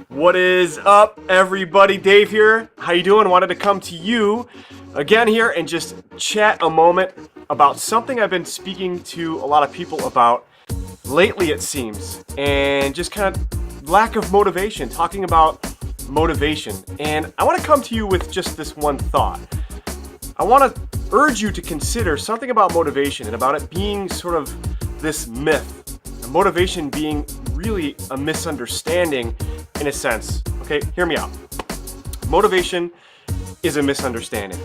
What is up, everybody? Dave here. How you doing? Wanted to come to you again here and just chat a moment about something I've been speaking to a lot of people about lately, it seems, and just kind of lack of motivation, talking about motivation. And I want to come to you with just this one thought. I want to urge you to consider something about motivation and about it being sort of this myth, and motivation being really a misunderstanding in a sense. Okay, hear me out. Motivation is a misunderstanding.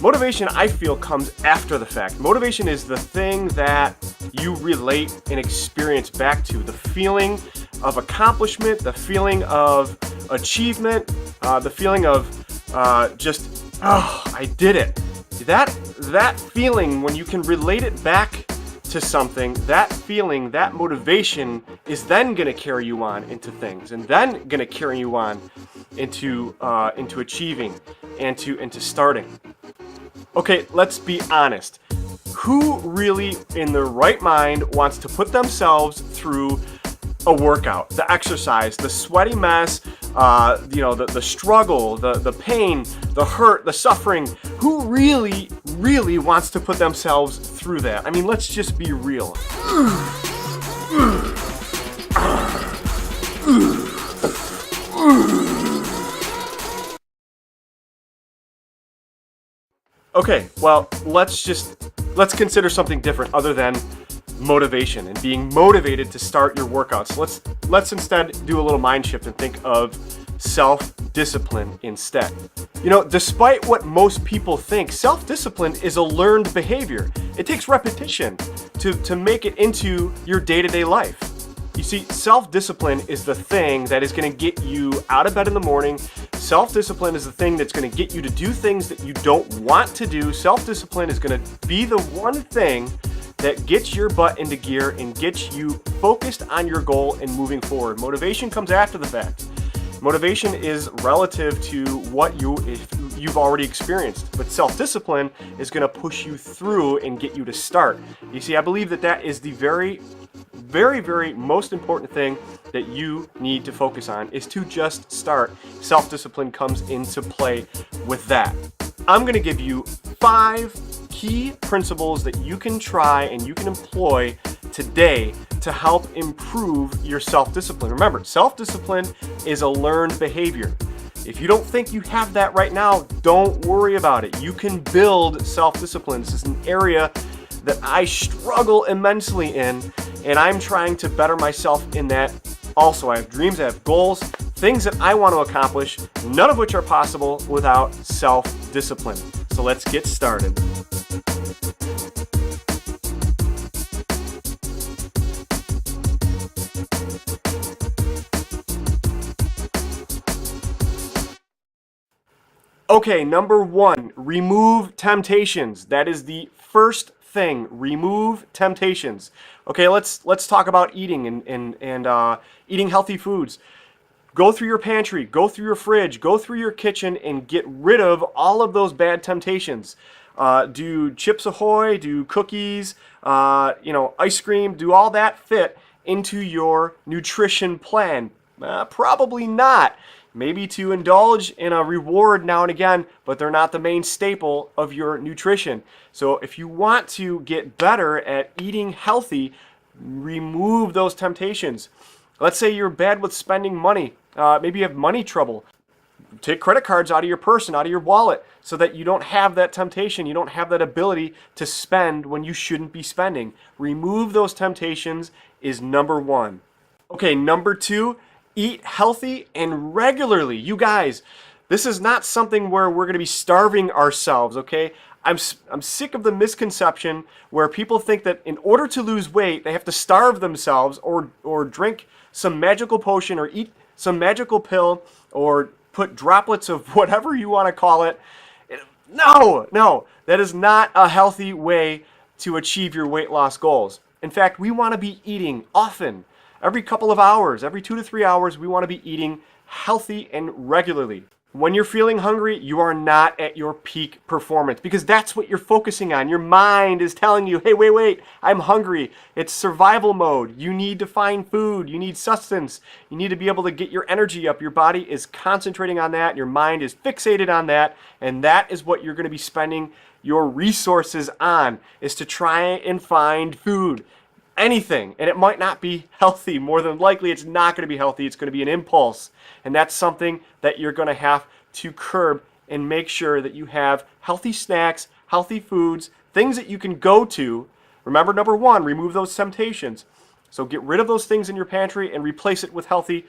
Motivation, I feel, comes after the fact. Motivation is the thing that you relate and experience back to. The feeling of accomplishment, the feeling of achievement, the feeling of I did it. That feeling, when you can relate it back to something, that feeling, that motivation is then going to carry you on into things, and then going to carry you on into achieving and to starting. Okay, let's be honest. Who really, in their right mind, wants to put themselves through a workout, the exercise, the sweaty mess, the struggle, the pain, the hurt, the suffering? Who really wants to put themselves through that? I mean, let's just be real. Okay, well, let's consider something different other than motivation and being motivated to start your workouts. Let's instead do a little mind shift and think of self-discipline instead. You know, despite what most people think, self-discipline is a learned behavior. It takes repetition to make it into your day-to-day life. You see, self-discipline is the thing that is going to get you out of bed in the morning. Self-discipline is the thing that's going to get you to do things that you don't want to do. Self-discipline is going to be the one thing that gets your butt into gear and gets you focused on your goal and moving forward. Motivation comes after the fact. Motivation is relative to what you've already experienced, but self-discipline is going to push you through and get you to start. You see, I believe that is the very most important thing that you need to focus on, is to just start. Self-discipline comes into play with that. I'm going to give you 5 key principles that you can try and you can employ today to help improve your self-discipline. Remember, self-discipline is a learned behavior. If you don't think you have that right now, don't worry about it. You can build self-discipline. This is an area that I struggle immensely in, and I'm trying to better myself in that also. I have dreams, I have goals, things that I want to accomplish, none of which are possible without self-discipline. So let's get started. Okay, number 1, remove temptations. That is the first thing. Remove temptations. Okay, let's talk about eating and eating healthy foods. Go through your pantry, go through your fridge, go through your kitchen, and get rid of all of those bad temptations. Do Chips Ahoy, do cookies, ice cream, do all that fit into your nutrition plan? Probably not. Maybe to indulge in a reward now and again, but they're not the main staple of your nutrition. So if you want to get better at eating healthy, remove those temptations. Let's say you're bad with spending money. Maybe you have money trouble. Take credit cards out of your purse and out of your wallet so that you don't have that temptation. You don't have that ability to spend when you shouldn't be spending. Remove those temptations is number 1. Okay, number 2, eat healthy and regularly. You guys, this is not something where we're going to be starving ourselves, okay? I'm sick of the misconception where people think that in order to lose weight, they have to starve themselves or drink some magical potion or eat some magical pill or put droplets of whatever you want to call it. No, that is not a healthy way to achieve your weight loss goals. In fact, we want to be eating often. Every couple of hours, every 2 to 3 hours, we want to be eating healthy and regularly. When you're feeling hungry, you are not at your peak performance because that's what you're focusing on. Your mind is telling you, hey, wait, I'm hungry. It's survival mode. You need to find food. You need sustenance. You need to be able to get your energy up. Your body is concentrating on that. Your mind is fixated on that. And that is what you're going to be spending your resources on, is to try and find food. Anything. And it might not be healthy. More than likely, it's not going to be healthy. It's going to be an impulse. And that's something that you're going to have to curb and make sure that you have healthy snacks, healthy foods, things that you can go to. Remember, number one, remove those temptations. So get rid of those things in your pantry and replace it with healthy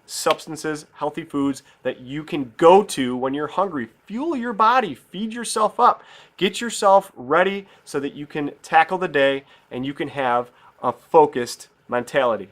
substances, healthy foods that you can go to when you're hungry. Fuel your body, feed yourself up, get yourself ready so that you can tackle the day and you can have a focused mentality.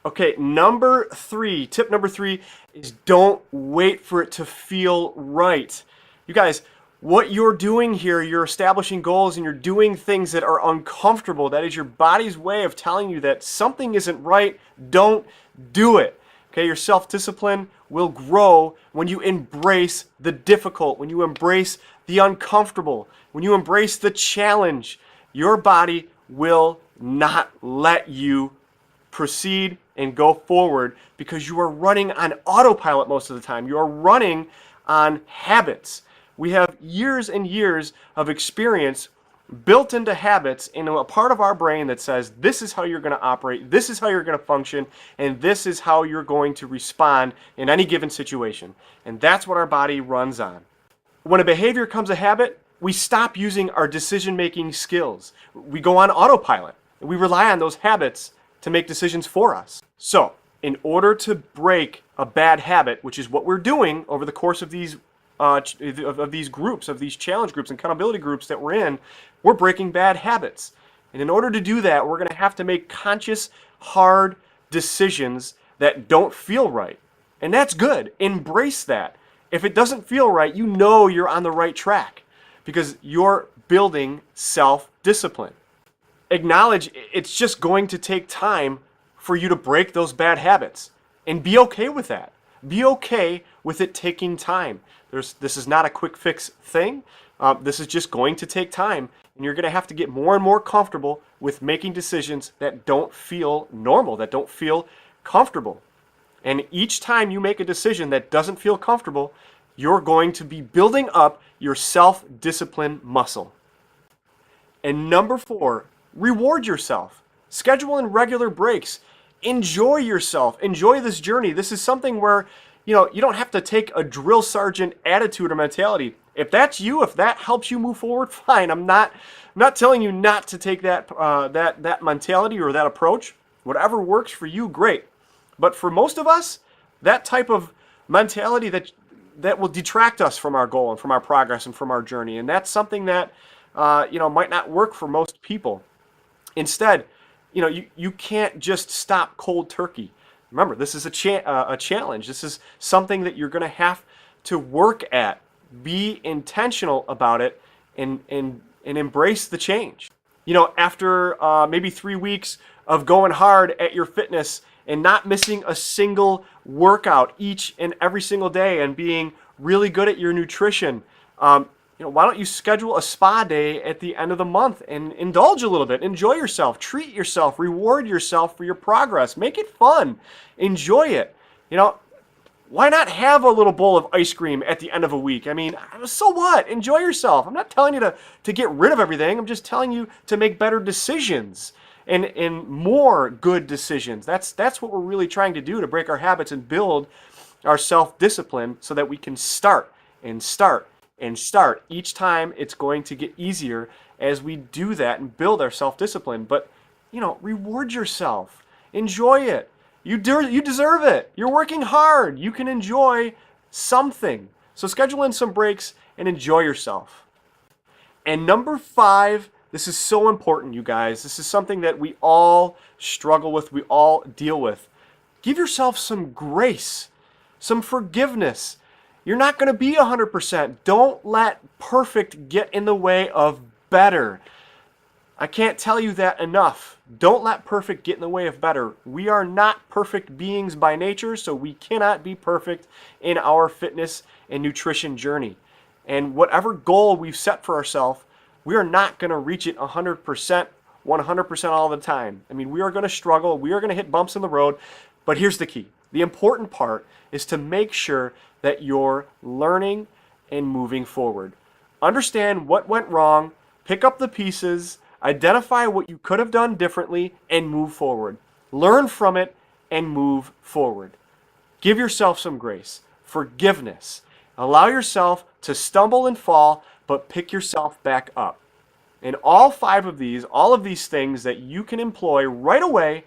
Okay, tip number three is don't wait for it to feel right. You guys, what you're doing here, you're establishing goals and you're doing things that are uncomfortable. That is your body's way of telling you that something isn't right. Don't do it. Okay, your self-discipline will grow when you embrace the difficult, when you embrace the uncomfortable, when you embrace the challenge. Your body will not let you proceed and go forward because you are running on autopilot most of the time. You are running on habits. We have years and years of experience built into habits in a part of our brain that says this is how you're going to operate, this is how you're going to function, and this is how you're going to respond in any given situation. And that's what our body runs on. When a behavior becomes a habit, we stop using our decision-making skills. We go on autopilot. We rely on those habits to make decisions for us. So, in order to break a bad habit, which is what we're doing over the course of these groups, of these challenge groups and accountability groups that we're in, we're breaking bad habits. And in order to do that, we're going to have to make conscious, hard decisions that don't feel right. And that's good. Embrace that. If it doesn't feel right, you know you're on the right track because you're building self-discipline. Acknowledge it's just going to take time for you to break those bad habits and be okay with that. Be okay with it taking time. This is not a quick fix thing. This is just going to take time, and you're going to have to get more and more comfortable with making decisions that don't feel normal, that don't feel comfortable. And each time you make a decision that doesn't feel comfortable, you're going to be building up your self-discipline muscle. And number 4, reward yourself. Schedule in regular breaks. Enjoy yourself. Enjoy this journey. This is something where you don't have to take a drill sergeant attitude or mentality. If that's you, if that helps you move forward, fine. I'm not telling you not to take that mentality or that approach. Whatever works for you, great. But for most of us, that type of mentality that will detract us from our goal and from our progress and from our journey, and that's something that might not work for most people. Instead, you can't just stop cold turkey. Remember, this is a challenge. This is something that you're going to have to work at. Be intentional about it and embrace the change. After maybe 3 weeks of going hard at your fitness and not missing a single workout each and every single day and being really good at your nutrition, why don't you schedule a spa day at the end of the month and indulge a little bit, enjoy yourself, treat yourself, reward yourself for your progress, make it fun, enjoy it. Why not have a little bowl of ice cream at the end of a week? I mean, so what? Enjoy yourself. I'm not telling you to get rid of everything. I'm just telling you to make better decisions and more good decisions. That's what we're really trying to do, to break our habits and build our self-discipline so that we can start. Each time it's going to get easier as we do that and build our self-discipline. But, reward yourself. Enjoy it. You deserve it. You're working hard. You can enjoy something. So schedule in some breaks and enjoy yourself. And number 5, this is so important, you guys. This is something that we all struggle with, we all deal with. Give yourself some grace, some forgiveness. You're not going to be 100%. Don't let perfect get in the way of better. I can't tell you that enough. Don't let perfect get in the way of better. We are not perfect beings by nature, so we cannot be perfect in our fitness and nutrition journey. And whatever goal we've set for ourselves, we are not going to reach it 100%, 100% all the time. I mean, we are going to struggle. We are going to hit bumps in the road. But here's the key. The important part is to make sure that you're learning and moving forward. Understand what went wrong, pick up the pieces, identify what you could have done differently, and move forward. Learn from it and move forward. Give yourself some grace, forgiveness. Allow yourself to stumble and fall, but pick yourself back up. And all of these things that you can employ right away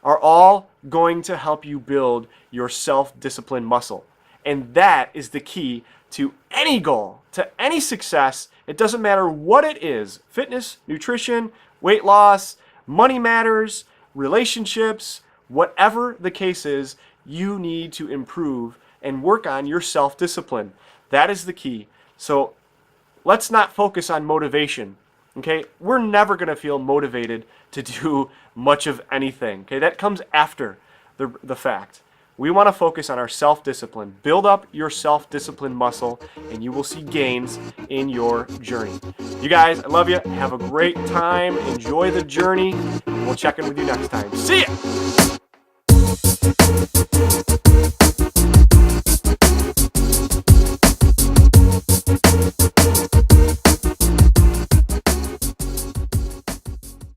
are all going to help you build your self-discipline muscle. And that is the key to any goal, to any success. It doesn't matter what it is: fitness, nutrition, weight loss, money matters, relationships, whatever the case is, you need to improve and work on your self-discipline. That is the key. So let's not focus on motivation. Okay, we're never going to feel motivated to do much of anything. Okay, that comes after the fact. We want to focus on our self-discipline. Build up your self-discipline muscle, and you will see gains in your journey. You guys, I love you. Have a great time. Enjoy the journey. We'll check in with you next time. See ya!